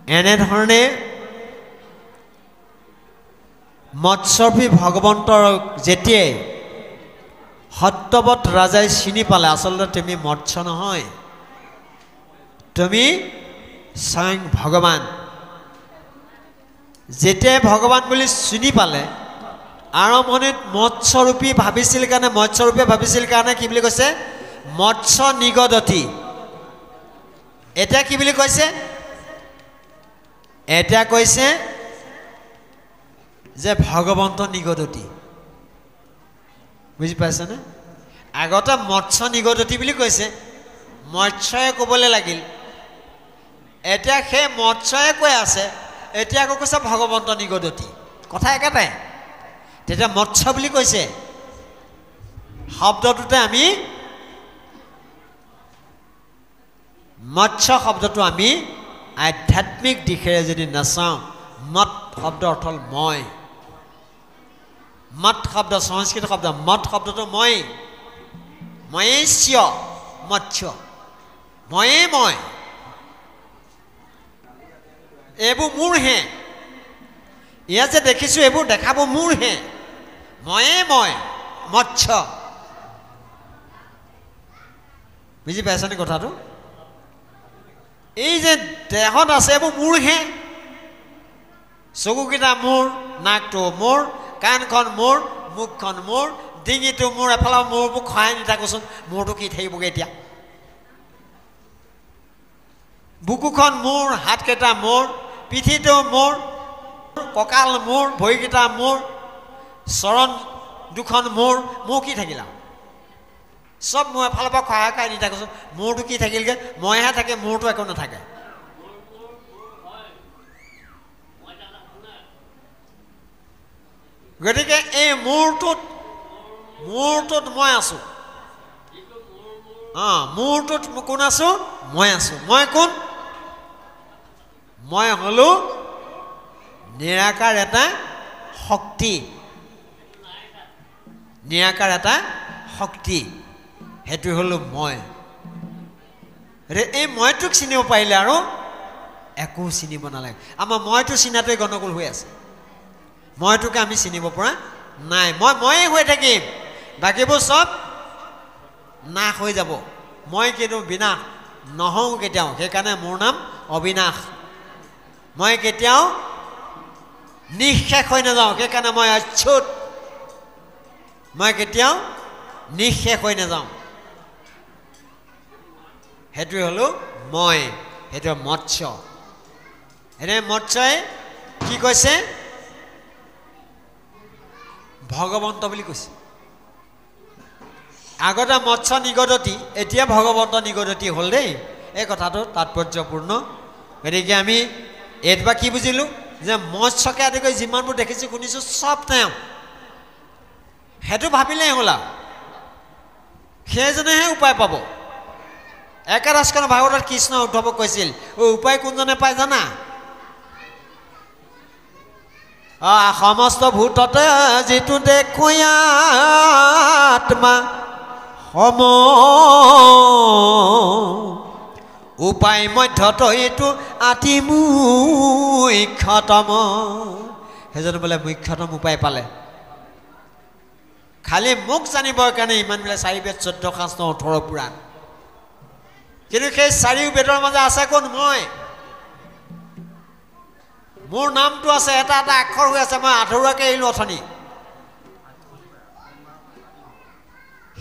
এনেধৰণে মৎস্যৰূপী ভগৱন্তৰ যেতিয়াই সত্যৱত ৰাজাই চিনি পালে আচলতে তুমি মৎস্য নহয়, তুমি স্বয়ং ভগৱান। যেতিয়াই ভগৱান বুলি চিনি পালে আৰম্ভণিত মৎস্যৰূপী ভাবিছিল কাৰণে কি বুলি কৈছে? মৎস্য নিগদতি। এতিয়া কি বুলি কৈছে? এতিয়া কৈছে যে ভগৱন্ত নিগদতি। বুজি পাইছেনে? আগতে মৎস্য নিগদতি বুলি কৈছে, মৎস্যই ক'বলৈ লাগিল। এতিয়া সেই মৎস্যই কৈ আছে, এতিয়া আকৌ কৈছে ভগৱন্ত নিগদতি। কথা একেটাই। তেতিয়া মৎস্য বুলি কৈছে। শব্দটোতে আমি মৎস্য শব্দটো আমি আধ্যাত্মিক দিশেৰে যদি নাচাওঁ, মত শব্দ অৰ্থ হ'ল মই। মত শব্দ সংস্কৃত শব্দ, মত শব্দটো ময়েশ্য মৎস্য, মই। এইবোৰ মোৰহে। ইয়াত যে দেখিছোঁ এইবোৰ দেখাবোৰ মোৰহে। মই মৎস্য। বুজি পাইছানে কথাটো? এই যে দেহত আছে এইবোৰ মোৰহে। চকুকেইটা মোৰ, নাকটো মোৰ, কাণখন মোৰ, মুখখন মোৰ, ডিঙিটো মোৰ, এফালে মোৰবোৰ খহাই নিথাকোচোন। মোৰটো কি থাকিবগৈ এতিয়া? বুকুখন মোৰ, হাতকেইটা মোৰ, পিঠিটো মোৰ, কঁকাল মোৰ, ভৰিকেইটা মোৰ, চৰণ দুখন মোৰ কি থাকিল আৰু? চব মই এফালৰ পৰা খহাই খাই নি থাকোচোন। মোৰটো কি থাকিলগৈ? মইহে থাকে, মোৰটো একো নাথাকে। গতিকে এই মূৰটোত মই আছোঁ। মূৰটোত কোন আছোঁ? মই আছোঁ। মই কোন? মই হ'লো নিৰাকাৰ এটা শক্তি। নিৰাকাৰ এটা শক্তি, সেইটো হ'লো মই। এই মইটোক চিনিব পাৰিলে আৰু একো চিনিব নালাগে। আমাৰ মইটো চিনাটোৱে গণ্ডগোল হৈ আছে। মইটোকে আমি চিনিব পৰা নাই। ময়ে হৈ থাকিম, বাকীবোৰ চব নাশ হৈ যাব। মই কিন্তু বিনাশ নহওঁ কেতিয়াও। সেইকাৰণে মোৰ নাম অবিনাশ। মই কেতিয়াও নিঃশেষ হৈ নাযাওঁ, সেইকাৰণে মই অচ্যুত। মই কেতিয়াও নিঃশেষ হৈ নাযাওঁ। সেইটোৱে হ'লো মই, সেইটো মৎস্য। এনে মৎস্যই কি কৈছে? ভগৱন্ত বুলি কৈছে। আগতে মৎস্য নিগদতি, এতিয়া ভগৱন্ত নিগদতি হ'ল দেই। এই কথাটো তাৎপৰ্যপূৰ্ণ। গতিকে আমি এইটো বা কি বুজিলোঁ? যে মৎস্যকে আদি কৰি যিমানবোৰ দেখিছোঁ শুনিছোঁ চব তেওঁ। সেইটো ভাবিলেই হ'ল আৰু সেইজনেহে উপায় পাব। একাদশখন ভাগৱতত কৃষ্ণ উদ্ধৱক কৈছিল, উপায় কোনজনে পায় জানা? সমস্ত ভূততে যিটো দেখো আত্মা সম, উপায় মধ্যত এইটো আতি মুখ্যতম। সেইজন বোলে মুখ্যতম উপায় পালে। খালি মোক জানিবৰ কাৰণে ইমান বোলে 4 বেদ 14 শাস্ত্ৰ 18 পুৰাণ। কিন্তু সেই 4 বেদৰ মাজে আছে কোন? মই। মোৰ নামটো আছে, এটা এটা আখৰ হৈ আছে। মই আধৰুৱাকৈ এৰিলোঁ অথনি।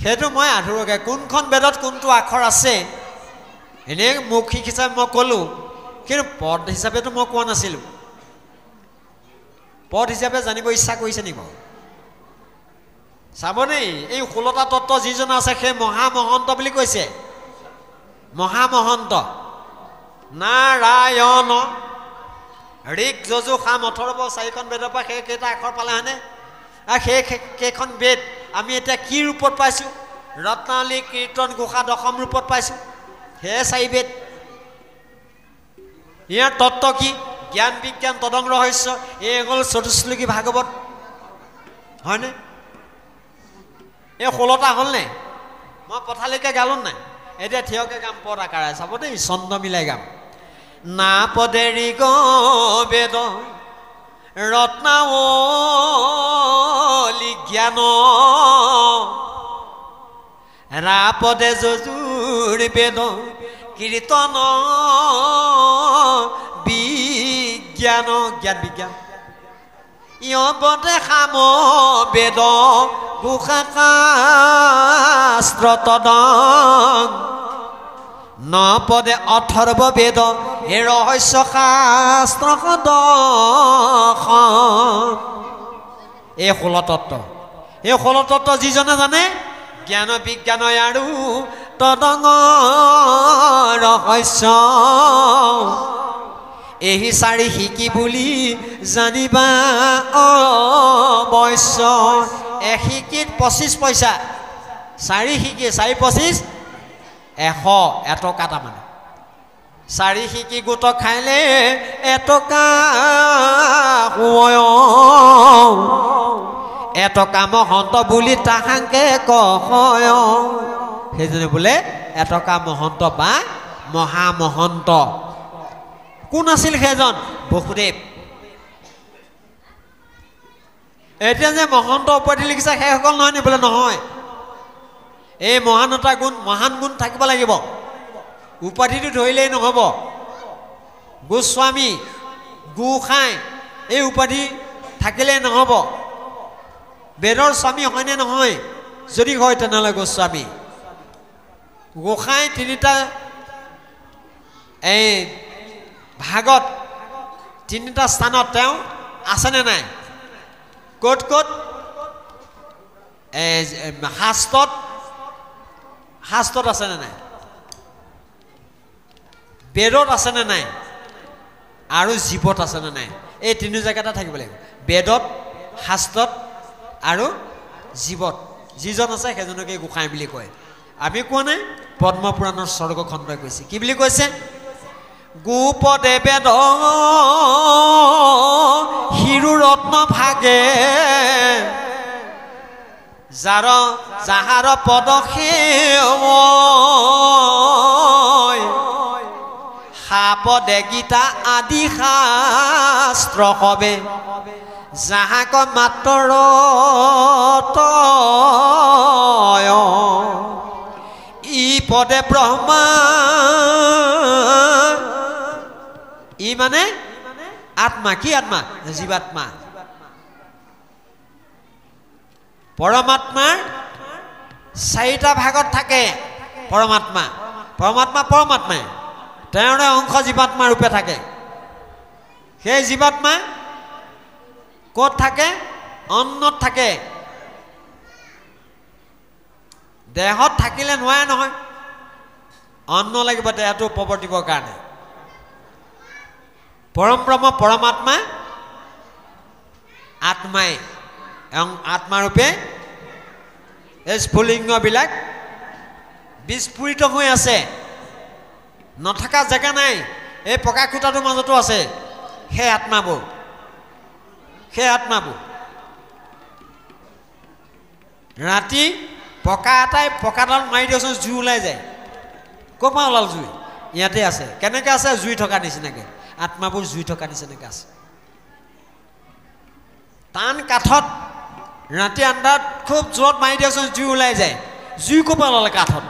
সেইটো মই আধৰুৱাকৈ, কোনখন বেদত কোনটো আখৰ আছে এনেই মৌখিক হিচাপে মই ক'লোঁ, কিন্তু পদ হিচাপেতো মই কোৱা নাছিলোঁ। পদ হিচাপে জানিব ইচ্ছা কৰিছে নেকি বাৰু? চাবনেই, এই 16টা তত্ত্ব যিজন আছে সেই মহামহন্ত বুলি কৈছে। মহামহন্ত নাৰায়ণ। ঋক যজু সাম 18 4খন বেদৰ পৰা সেই কেইটা আখৰ পালে হয়নে? আৰু সেই কেইখন বেদ আমি এতিয়া কি ৰূপত পাইছোঁ? ৰত্নাৱলী, কীৰ্তন, ঘোষা, দশম ৰূপত পাইছোঁ। সেই 4 বেদ। ইয়াৰ তত্ত্ব কি? জ্ঞান বিজ্ঞান তদং ৰহস্য। এই হ'ল চতুশ্লোকী ভাগৱত হয়নে? এই 16টা হ'লনে? মই পথালিকৈ গালোঁ নাই? এতিয়া থিয়কৈ গাম, পদ আকাৰে চাব দেই, ছন্দ মিলাই গাম। না পদেৰি গ বেদ ৰত্নাৱলী জ্ঞান ৰাপদে যজুৰ বেদ কীৰ্তন বিজ্ঞান জ্ঞান বিজ্ঞান ইয়পদে সাম বেদ গুসাশাস্ত্ৰ তদং নপদে অথৰ্ব বেদ হে ৰহস্য শাস্ত্ৰ এই 16 তত্ত্ব এই 16 তত্ত্ব যিজনে জানে জ্ঞান বিজ্ঞান আৰু তদং ৰহস্য এই চাৰি শিকি বুলি জানিবা অৱশ্য শিকিত 25 পইচা 4 শিকি 4 25 100 এটকা তাৰমানে 4 শিকি গোট খাইলে এটকা এটকা মহন্ত বুলি তাহাংকে কয় সেইজনে বোলে এটকা মহন্ত বা মহামহন্ত কোন আছিল সেইজন বসুদেৱ এতিয়া যে মহন্ত উপাধি লিখিছে সেইসকল নহয় নি বোলে নহয় এই মহানতা গুণ মহান গুণ থাকিব লাগিব উপাধিটো ধৰিলেই নহ'ব গোস্বামী গোসাঁই এই উপাধি থাকিলেই নহ'ব বেদৰ স্বামী হয়নে নহয় যদি হয় তেনেহ'লে গোস্বামী গোসাঁই 3টা এই ভাগত 3টা স্থানত তেওঁ আছেনে নাই ক'ত ক'ত শাস্ত্ৰত আছেনে নাই বেদত আছেনে নাই আৰু জীৱত আছেনে নাই এই 3 জেগাতে থাকিব লাগিব বেদত শাস্ত্ৰত আৰু জীৱত যিজন আছে সেইজনকে গোসাঁই বুলি কয় আমি কোৱা নাই পদ্ম পুৰাণৰ স্বৰ্গ খণ্ডই কৈছে কি বুলি কৈছে গোপদে বেদ হিৰু ৰত্ন ভাগে যাৰ যাহাৰ পদ সাপদে গীতা আদি শাস্ত্ৰ হবে যাহাক মাত্ৰ ই পদে ব্ৰহ্মা ই মানে আত্মা কি আত্মা জীৱাত্মা পৰমাত্মাৰ 4টা ভাগত থাকে পৰমাত্মা পৰমাত্মাই তেওঁৰে অংশ জীৱাত্মা ৰূপে থাকে সেই জীৱাত্মা ক'ত থাকে অন্নত থাকে দেহত থাকিলে নোৱাৰে নহয় অন্ন লাগিব দেহটো প্ৰৱৰ্তিবৰ কাৰণে পৰম ব্ৰহ্ম পৰমাত্মা আত্মাই আত্মাৰূপে এই স্ফুলিংগবিলাক বিস্ফুৰিত হৈ আছে নথকা জেগা নাই এই পকা খুঁটাটোৰ মাজতো আছে সেই আত্মাবোৰ ৰাতি পকা এটাই পকাডাল মাৰি দিয়কচোন জুই ওলাই যায় ক'ৰ পৰা ওলাল জুই ইয়াতে আছে কেনেকৈ আছে জুই থকা নিচিনাকৈ আত্মাবোৰ জুই থকা নিচিনাকৈ আছে টান কাঠত ৰাতি আন্ধাৰত খুব জোৰত মাৰি দিয়কচোন জুই ওলাই যায় জুই ক'ৰ পৰা ওলালে কাঠত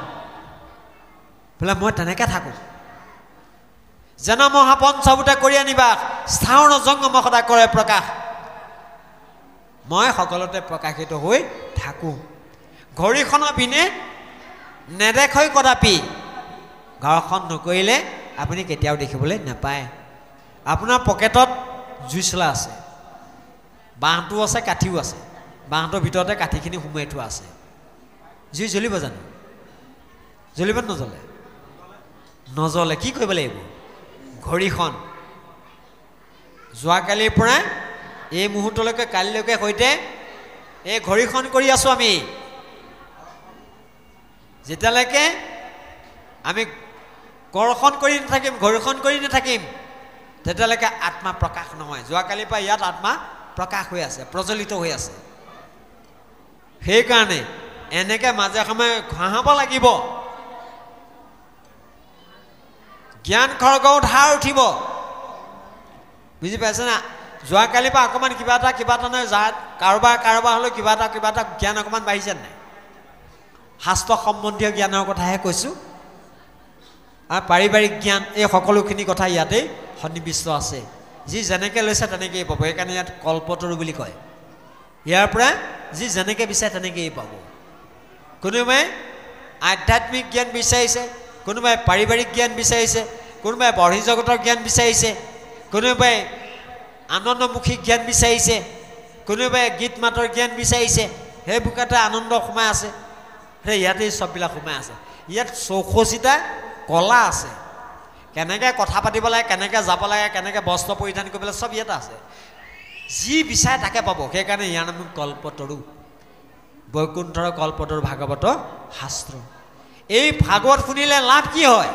বোলে মই তেনেকৈ থাকোঁ যেন মহাপঞ্চভূতে কৰি আনিবা স্থাৱৰ জংগম সদায় কৰে প্ৰকাশ মই সকলোতে প্ৰকাশিত হৈ থাকোঁ ঘড়ীখনৰ পিনে নেদেখৈ কদাপি ঘৰখন নকৰিলে আপুনি কেতিয়াও দেখিবলৈ নাপায় আপোনাৰ পকেটত জুই চলা আছে বাঁহটো আছে কাঠিও আছে বাঁহটোৰ ভিতৰতে কাঠিখিনি সোমাই থোৱা আছে জুই জ্বলিব জানো জ্বলিব নজ্বলে নজ্বলে কি কৰিব লাগিব ঘড়ীখন যোৱাকালিৰ পৰা এই মুহূৰ্তলৈকে কালিলৈকে সৈতে এই ঘড়ীখন কৰি আছোঁ আমি যেতিয়ালৈকে আমি কৰ্ষণ কৰি নাথাকিম ঘড়ীখন কৰি নাথাকিম তেতিয়ালৈকে আত্মা প্ৰকাশ নহয় যোৱাকালিৰ পৰা ইয়াত আত্মা প্ৰকাশ হৈ আছে প্ৰজ্বলিত হৈ আছে সেইকাৰণে এনেকৈ মাজে সময়ে ঘঁহাব লাগিব জ্ঞান খৰ্গ ধাৰ উঠিব বুজি পাইছে না যোৱাকালিৰ পৰা অকণমান কিবা এটা নহয় কাৰোবাৰ হ'লেও কিবা এটা জ্ঞান অকণমান বাঢ়িছে নাই শাস্ত্ৰ সম্বন্ধীয় জ্ঞানৰ কথাহে কৈছোঁ পাৰিবাৰিক জ্ঞান এই সকলোখিনি কথা ইয়াতেই সন্নিৱিষ্ট আছে যি যেনেকৈ লৈছে তেনেকৈয়ে পাব সেইকাৰণে ইয়াত কল্পতৰু বুলি কয় ইয়াৰ পৰা যি যেনেকৈ বিচাৰে তেনেকৈয়ে পাব কোনোবাই আধ্যাত্মিক জ্ঞান বিচাৰিছে কোনোবাই পাৰিবাৰিক জ্ঞান বিচাৰিছে কোনোবাই বহিৰ্জগতৰ জ্ঞান বিচাৰিছে কোনোবাই আনন্দমুখী জ্ঞান বিচাৰিছে কোনোবাই গীত মাতৰ জ্ঞান বিচাৰিছে সেই বুকাতে আনন্দ সোমাই আছে সেই ইয়াতেই চববিলাক সোমাই আছে ইয়াত 64টা কলা আছে কেনেকৈ কথা পাতিব লাগে কেনেকৈ যাব লাগে কেনেকৈ বস্ত্ৰ পৰিধান কৰিব লাগে চব ইয়াত আছে যি বিচাৰে তাকে পাব সেইকাৰণে ইয়াৰ নাম কল্পতৰু বৈকুণ্ঠৰ কল্পতৰু ভাগৱত শাস্ত্ৰ এই ভাগৱত শুনিলে লাভ কি হয়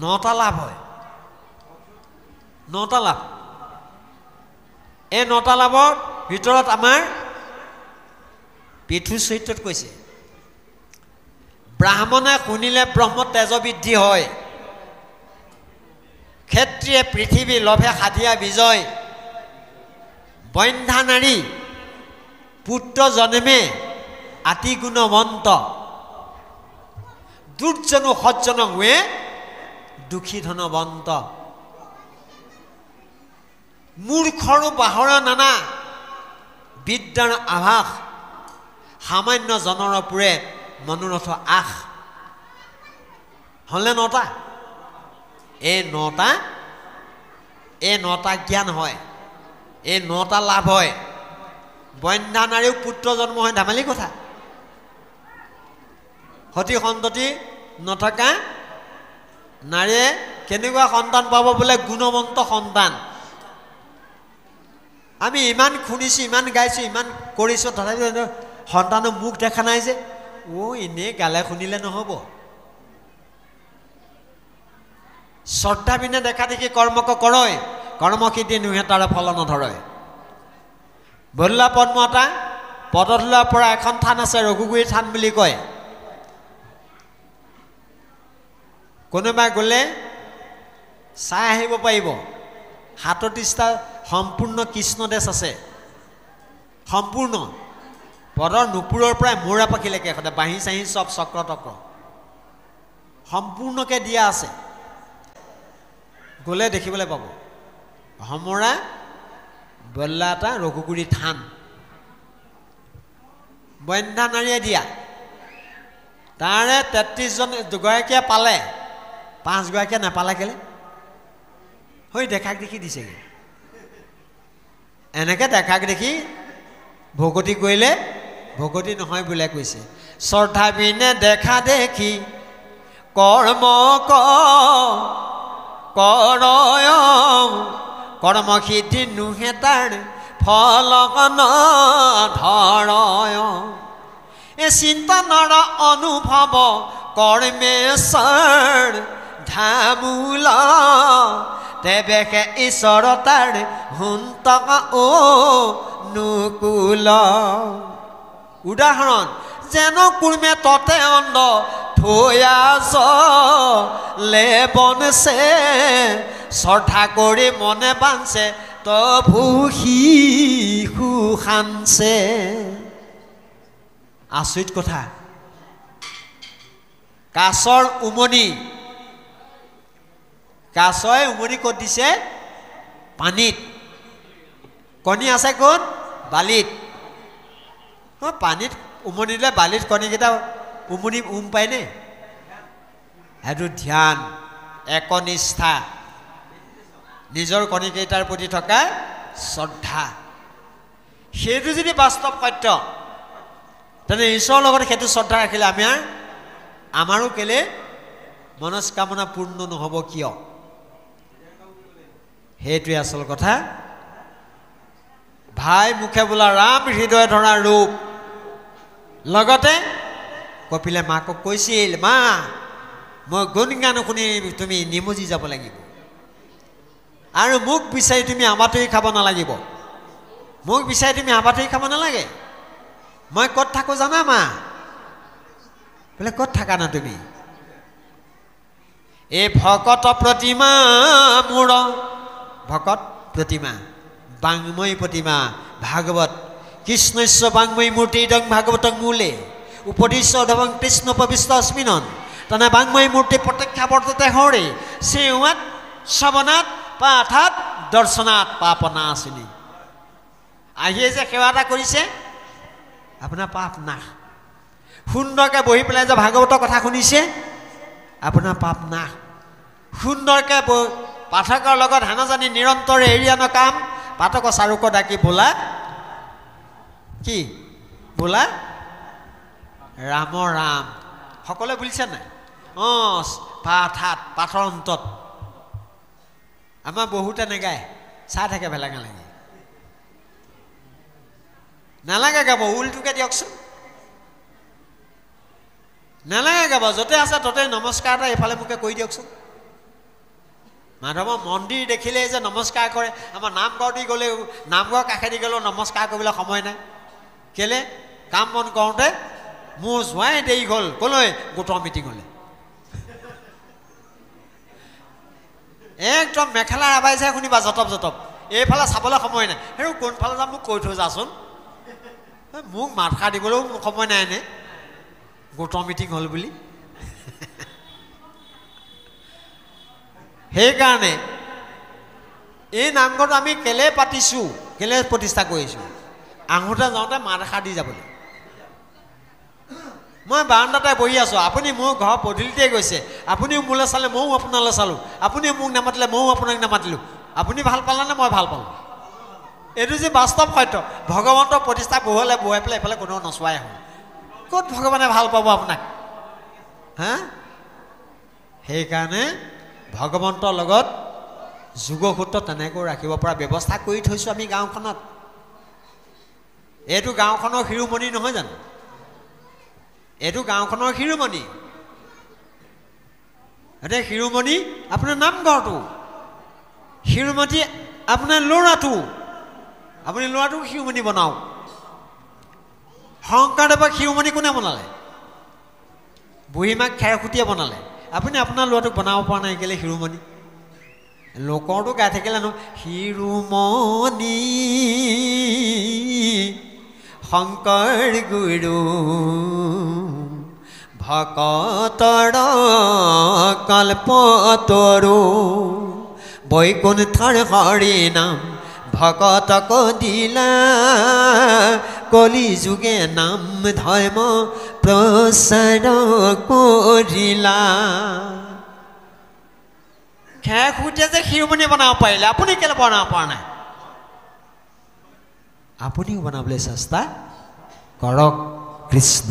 9টা লাভ হয় 9টা লাভ এই 9টা লাভৰ ভিতৰত আমাৰ পিঠু চৰিত্ৰত কৈছে ব্ৰাহ্মণে শুনিলে ব্ৰহ্ম তেজ বৃদ্ধি হয় ক্ষেত্ৰীয়ে পৃথিৱী লভে সাধিয়া বিজয় বন্ধ্যা নাৰী পুত্ৰ জন্মে আতি গুণৱন্ত দুৰ্জনো সজ্জন হোৱে দুখী ধনৱন্ত মূৰ্খৰো বাহৰ নানা বিদ্যাৰ আভাস সামান্য জনৰ পুৰে মনোৰথ আশ হলে 9টা এই 9টা জ্ঞান হয় এই 9টা লাভ হয় বন্ধ্যা নাৰীও পুত্ৰ জন্ম হয় ধেমালি কথা সতী সন্ততি নথকা নাৰীয়ে কেনেকুৱা সন্তান পাব বোলে গুণৱন্ত সন্তান আমি ইমান শুনিছোঁ ইমান গাইছোঁ ইমান কৰিছোঁ তথাপিও সন্তানৰ মুখ দেখা নাই যে এনেই গালে শুনিলে নহ'ব শ্ৰদ্ধা বিনে দেখা দেখি কৰ্মক কৰয় কৰ্মখিতি নুহে তাৰে ফল নধৰয় বল্লা পদ্মতা পদধূলাৰ পৰা এখন থান আছে ৰঘুগুৰি থান বুলি কয় কোনোবাই গ'লে চাই আহিব পাৰিব 37টা সম্পূৰ্ণ কৃষ্ণদেশ আছে সম্পূৰ্ণ পদৰ নুপুৰৰ পৰাই মূৰা পাখিলৈকে সদায় বাঁহী চাহি চব চক্ৰ তক্ৰ সম্পূৰ্ণকৈ দিয়া আছে গ'লে দেখিবলৈ পাব হমৰা বল্লা এটা ৰঘুগুৰি থান বন্ধ্যা নাৰীয়ে দিয়া তাৰে 33জন দুগৰাকীয়ে পালে 5 গৰাকীয়ে নাপালে কেলে হৈ দেখাক দেখি দিছেগৈ এনেকৈ দেখাক দেখি ভকতি কৰিলে ভকতি নহয় বোলে কৈছে শ্ৰদ্ধা বিনে দেখা দেখি কৰ্ম কৰয় কৰ্মসিদ্ধি নুহে তাৰ ফল নধৰয় এ চিন্তনৰ অনুভৱ কৰ্মেশ্বৰ ধামূল তেবেকে ঈশ্বৰ তাৰ হুন্তক নুকুল উদাহৰণ যেন কুৰ্মে ততে অন্ধ থৈয়াছ লেবনছে শ্ৰদ্ধা কৰি মনে বাঞ্চে তভূষি সুশানছে আচৰিত কথা কাছৰ উমনি কাছই উমনি ক'ত দিছে পানীত কণী আছে ক'ত বালিত পানীত উমনি দিলে বালিত কণীকেইটা উমনি পায়নে সেইটো ধ্যান একনিষ্ঠা নিজৰ কণীকেইটাৰ প্ৰতি থকা শ্ৰদ্ধা সেইটো যদি বাস্তৱ সত্য তেনে ঈশ্বৰৰ লগত সেইটো শ্ৰদ্ধা ৰাখিলে আমাৰো কেলে মনস্কামনা পূৰ্ণ নহ'ব কিয় সেইটোৱে আচল কথা ভাই মুখে বোলা ৰাম হৃদয় ধৰা ৰূপ লগতে কপিলে মাকক কৈছিল মা মই গুণগান শুনি তুমি নিমজি যাব লাগিব আৰু মোক বিচাৰি তুমি আবাতৰি খাব নালাগিব মোক বিচাৰি তুমি আবাতৰি খাব নালাগে মই ক'ত থাকোঁ জানা মা বোলে ক'ত থাকা না তুমি এই ভকত প্ৰতিমা মূৰ ভকত প্ৰতিমা বাংময়ী প্ৰতিমা ভাগৱত কৃষ্ণস্য বাংময়ী মূৰ্তি ইদং ভাগৱতং মূলে উপদিশ্য ধবং কৃষ্ণ পবিষ্ট অস্মিনন তনে বাংময়ী মূৰ্তি প্ৰত্যক্ষা বৰ্ততে হৰে সেৱাত শ্ৰৱণাত পাঠাত দৰ্শনাত পাপনাশিনী আহিয়ে যে সেৱা এটা কৰিছে আপোনাৰ পাপ নাশ সুন্দৰকৈ বহি পেলাই যে ভাগৱতৰ কথা শুনিছে আপোনাৰ পাপ নাশ সুন্দৰকৈ পাঠকৰ লগত হানাজানি নিৰন্তৰে এৰি আন কাম পাঠকৰ চাৰুক ডাকি বোলা কি বোলা ৰাম ৰাম সকলোৱে বুলিছে নাই পাঠাত পাঠৰ অন্তত আমাৰ বহুতে নেগায় চাই থাকে ভেলাঙা লাগি নালাগে গাব উলটোকে দিয়কচোন নালাগে গাব য'তে আছে ত'তে নমস্কাৰ এটা এইফালে মোকে কৰি দিয়কচোন মাধৱৰ মন্দিৰ দেখিলেই যে নমস্কাৰ কৰে আমাৰ নামঘৰ দি গ'লে নামঘৰ কাষেদি গ'লেও নমস্কাৰ কৰিবলৈ সময় নাই কেলে কাম বন কৰোঁতে মোৰ যোৱাই দেৰি হ'ল ক'লৈ গোটৰ মিটিঙলৈ একদম মেখেলাৰ আৱাজহে শুনিবা জটপ জটপ এইফালে চাবলৈ সময় নাই সেই কোনফালে যাম মোক কৈ থৈ যাচোন মোক মাত খাৰ দিবলৈও সময় নাই নে গোটৰ মিটিং হ'ল বুলি সেইকাৰণে এই নামঘৰটো আমি কেলে পাতিছোঁ কেলে প্ৰতিষ্ঠা কৰিছোঁ আহোঁতে যাওঁতে মাত এষাৰ দি যাবলৈ মই বাৰাণ্ডাতে বহি আছোঁ আপুনি মোৰ ঘৰ পদূলিতে গৈছে আপুনিও মোলৈ চালে ময়ো আপোনালৈ চালোঁ আপুনিও মোক নামাতিলে ময়ো আপোনাক নামাতিলোঁ আপুনি ভাল পালেনে মই ভাল পালোঁ এইটো যে বাস্তৱ সত্য ভগৱন্তৰ প্ৰতিষ্ঠা বহুৱাই পেলাই এইফালে কোনেও নচোৱাই হ'ল ক'ত ভগৱানে ভাল পাব আপোনাক হা সেইকাৰণে ভগৱন্তৰ লগত যোগসূত্ৰ তেনেকৈ ৰাখিব পৰা ব্যৱস্থা কৰি থৈছোঁ আমি গাঁওখনত এইটো গাঁওখনৰ শিৰোমণি নহয় জানো এইটো গাঁওখনৰ শিৰোমণি এতিয়া শিৰোমণি আপোনাৰ নামঘৰটো শিৰোমণি আপোনাৰ ল'ৰাটো আপুনি ল'ৰাটোক শিৰোমণি বনাওক শংকৰদেৱক শিৰোমণি কোনে বনালে বুঢ়ীমাক খেৰখুটিয়ে বনালে আপুনি আপোনাৰ ল'ৰাটোক বনাব পৰা নাই কেলে শিৰোমণি লোকৰটো গাই থাকিলে ন শিৰোমণি শংকৰ গুৰু ভকতৰ কল্পতৰু বৈকুণ্ঠৰ হৰি নাম ভকতক দিলা কলি যুগে নাম ধৰ্ম প্ৰচাৰ কৰিলা খেৰখুটিয়ে যে শিৰোমণি বনাব পাৰিলে আপুনি কেলে বনাব পৰা নাই আপুনিও বনাবলৈ চেষ্টা কৰক কৃষ্ণ